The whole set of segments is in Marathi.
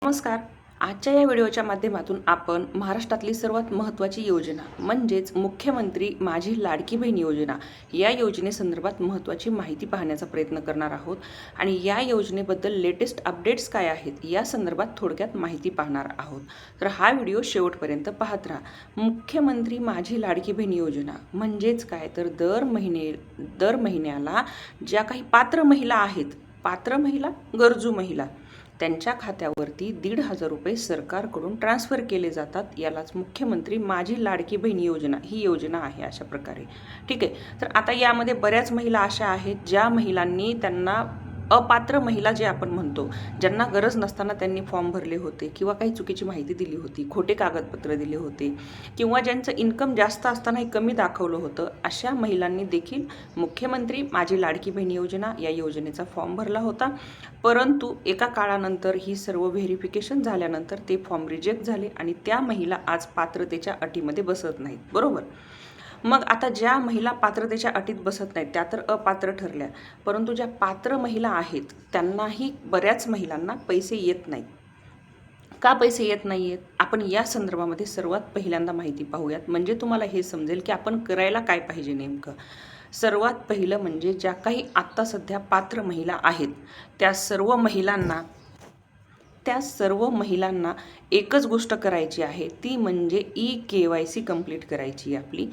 नमस्कार. आजच्या या व्हिडिओच्या माध्यमातून आपण महाराष्ट्रातली सर्वात महत्त्वाची योजना म्हणजेच मुख्यमंत्री माझी लाडकी बहीण योजना या योजनेसंदर्भात महत्त्वाची माहिती पाहण्याचा प्रयत्न करणार आहोत आणि या योजनेबद्दल लेटेस्ट अपडेट्स काय आहेत या संदर्भात थोडक्यात माहिती पाहणार आहोत. तर हा व्हिडिओ शेवटपर्यंत पाहत राहा. मुख्यमंत्री माझी लाडकी बहीण योजना म्हणजेच काय तर दर महिन्याला ज्या काही पात्र महिला गरजू महिला त्यांच्या खात्यावरती 1,500 रुपये सरकारकडून ट्रान्स्फर केले जातात. यालाच मुख्यमंत्री माझी लाडकी बहीण योजना ही योजना आहे. अशा प्रकारे ठीक आहे. तर आता यामध्ये बऱ्याच महिला अशा आहेत ज्या महिलांनी त्यांना अपात्र महिला जे आपण म्हणतो, ज्यांना गरज नसताना त्यांनी फॉर्म भरले होते किंवा काही चुकीची माहिती दिली होती, खोटे कागदपत्र दिले होते किंवा ज्यांचं इन्कम जास्त असतानाही कमी दाखवलं होतं, अशा महिलांनी देखील मुख्यमंत्री माझी लाडकी बहीण योजना या योजनेचा फॉर्म भरला होता. परंतु एका काळानंतर ही सर्व व्हेरिफिकेशन झाल्यानंतर ते फॉर्म रिजेक्ट झाले आणि त्या महिला आज पात्रतेच्या अटीमध्ये बसत नाहीत. बरोबर. मग आता ज्या महिला पात्रतेच्या अटीत बसत नाहीत त्या तर अपात्र ठरल्या, परंतु ज्या पात्र महिला आहेत त्यांनाही बऱ्याच महिलांना पैसे येत नाहीत. का पैसे येत नाही आहेत आपण या संदर्भामध्ये सर्वात पहिल्यांदा माहिती पाहूयात, म्हणजे तुम्हाला हे समजेल की आपण करायला काय पाहिजे नेमकं. सर्वात पहिलं म्हणजे ज्या काही आत्ता सध्या पात्र महिला आहेत त्या सर्व महिलांना एकच गोष्ट करायची आहे, ती म्हणजे KYC कंप्लीट करायची आहे. आपली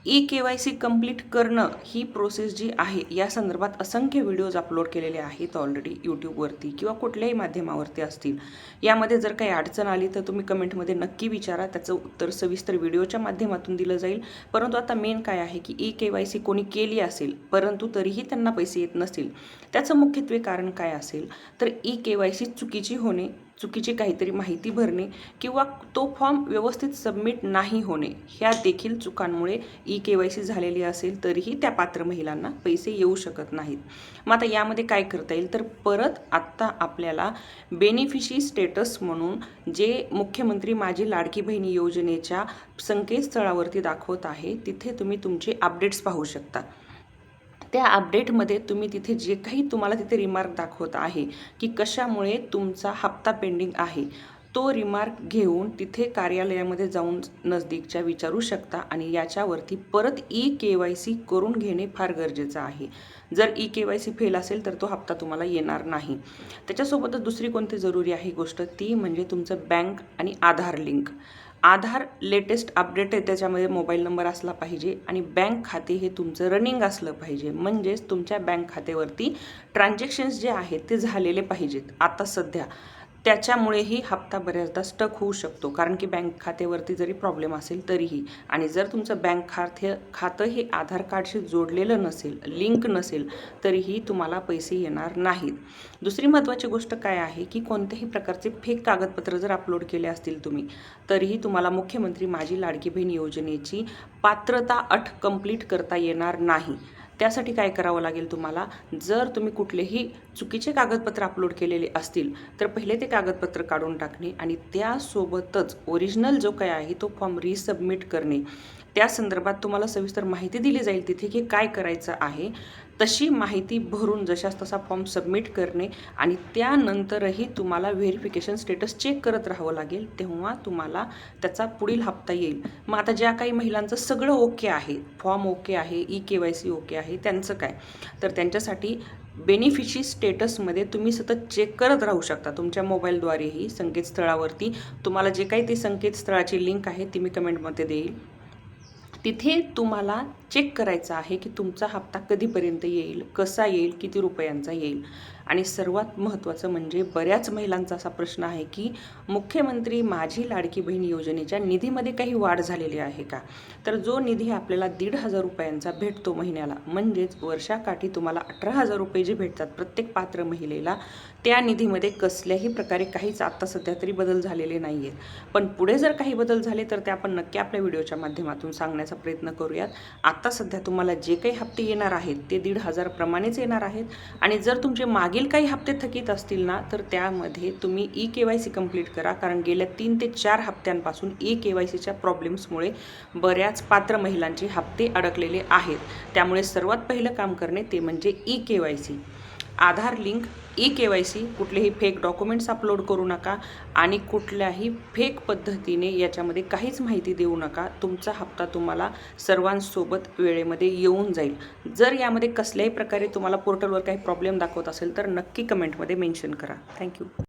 KYC कंप्लीट करणं ही प्रोसेस जी आहे या संदर्भात असंख्य व्हिडिओज अपलोड केलेले आहेत ऑलरेडी यूट्यूबवरती किंवा कुठल्याही माध्यमावरती असतील. यामध्ये जर काही अडचण आली तर तुम्ही कमेंटमध्ये नक्की विचारा, त्याचं उत्तर सविस्तर व्हिडिओच्या माध्यमातून दिलं जाईल. परंतु आता मेन काय आहे की KYC कोणी केली असेल परंतु तरीही त्यांना पैसे येत नसतील, त्याचं मुख्यत्वे कारण काय असेल तर KYC चुकीची होणे, चुकीची काहीतरी माहिती भरणे किंवा तो फॉर्म व्यवस्थित सबमिट नाही होणे, ह्या देखील चुकांमुळे KYC झालेली असेल तरीही त्या पात्र महिलांना पैसे येऊ शकत नाहीत. मग आता यामध्ये काय करता येईल तर परत आत्ता आपल्याला बेनिफिशरी स्टेटस म्हणून जे मुख्यमंत्री माझी लाडकी बहीण योजनेच्या संकेतस्थळावरती दाखवत आहे तिथे तुम्ही तुमचे अपडेट्स पाहू शकता. त्या अपडेटमध्ये तुम्ही तिथे जे काही तुम्हाला तिथे रिमार्क दाखवत आहे की कशामुळे तुमचा हप्ता पेंडिंग आहे, तो रिमार्क घेऊन तिथे कार्यालयामध्ये जाऊन नजदीकच्या विचारू शकता आणि याच्यावरती परत KYC करून घेणे फार गरजेचं आहे. जर KYC फेल असेल तर तो हप्ता तुम्हाला येणार नाही. त्याच्यासोबतच दुसरी कोणती जरुरी आहे गोष्ट, ती म्हणजे तुमचं बँक आणि आधार लिंक. आधार लेटेस्ट अपडेट आहे, त्याच्यामध्ये मोबाईल नंबर असला पाहिजे आणि बँक खाते हे तुमचं रनिंग असलं पाहिजे, म्हणजेच तुमच्या बँक खात्यावरती ट्रान्झॅक्शन्स जे आहेत ते झालेले पाहिजेत आता सध्या. त्याच्यामुळेही हप्ता बऱ्याचदा स्टक होऊ शकतो, कारण की बँक खात्यावरती जरी प्रॉब्लेम असेल तरीही. आणि जर तुमचं बँक खातं हे आधार कार्डशी जोडलेलं नसेल, लिंक नसेल, तरीही तुम्हाला पैसे येणार नाहीत. दुसरी महत्त्वाची गोष्ट काय आहे की कोणत्याही प्रकारचे फेक कागदपत्र जर अपलोड केले असतील तुम्ही, तरीही तुम्हाला मुख्यमंत्री माझी लाडकी बहीण योजनेची पात्रता अट कंप्लीट करता येणार नाही. त्यासाठी काय करावं लागेल तुम्हाला, जर तुम्ही कुठलेही चुकीचे कागदपत्र अपलोड केलेले असतील तर पहिले ते कागदपत्र काढून टाकणे आणि त्यासोबतच ओरिजिनल जो काय आहे तो फॉर्म रिसबमिट करणे. त्या संदर्भात तुम्हाला सविस्तर माहिती दिली जाईल तिथे की काय करायचं आहे. तशी माहिती भरून जशास तसा फॉर्म सबमिट करणे आणि त्यानंतरही तुम्हाला व्हेरिफिकेशन स्टेटस चेक करत राहावं लागेल, तेव्हा तुम्हाला त्याचा पुढील हप्ता येईल. मग आता ज्या काही महिलांचं सगळं ओके आहे, फॉर्म ओके आहे, KYC ओके आहे, त्यांचं काय तर त्यांच्यासाठी बेनिफिशरी स्टेटसमध्ये तुम्ही सतत चेक करत राहू शकता तुमच्या मोबाईलद्वारेही. संकेतस्थळावरती तुम्हाला जे काही ते संकेतस्थळाची लिंक आहे ती मी कमेंटमध्ये देईल. तिथे तुम्हाला चेक करायचं आहे की तुमचा हप्ता कधीपर्यंत येईल, कसा येईल, किती रुपयांचा येईल. आणि सर्वात महत्त्वाचं म्हणजे बऱ्याच महिलांचा असा प्रश्न आहे की मुख्यमंत्री माझी लाडकी बहीण योजनेच्या निधीमध्ये काही वाढ झालेली आहे का. तर जो निधी आपल्याला 1,500 रुपयांचा भेटतो महिन्याला, म्हणजेच वर्षाकाठी तुम्हाला 18,000 रुपये जे भेटतात प्रत्येक पात्र महिलेला, त्या निधीमध्ये कसल्याही प्रकारे काहीच आत्ता सध्या तरी बदल झालेले नाही आहेत. पण पुढे जर काही बदल झाले तर ते आपण नक्की आपल्या व्हिडिओच्या माध्यमातून सांगण्याचा प्रयत्न करूयात. आत्ता सध्या तुम्हाला जे काही हप्ते येणार आहेत ते 1,500 प्रमाणेच येणार आहेत. आणि जर तुमचे मागील काही हप्ते थकीत असतील ना तर त्यामध्ये तुम्ही KYC कंप्लीट करा, कारण गेल्या 3 ते 4 हप्त्यांपासून KYCच्या प्रॉब्लेम्समुळे बऱ्याच पात्र महिलांचे हप्ते अडकलेले आहेत. त्यामुळे सर्वात पहिलं काम करणे ते म्हणजे KYC. आधार लिंक, ई-KYC, कुठलेही फेक डॉक्युमेंट्स अपलोड करू नका आणि कुठल्याही फेक पद्धतीने याच्यामध्ये काहीच माहिती देऊ नका. तुमचा हप्ता तुम्हाला सर्वांसोबत वेळेमध्ये येऊन जाईल. जर यामध्ये कसल्याही प्रकारे तुम्हाला पोर्टलवर काही प्रॉब्लेम दाखवत असेल तर नक्की कमेंटमध्ये मेन्शन करा. थँक्यू.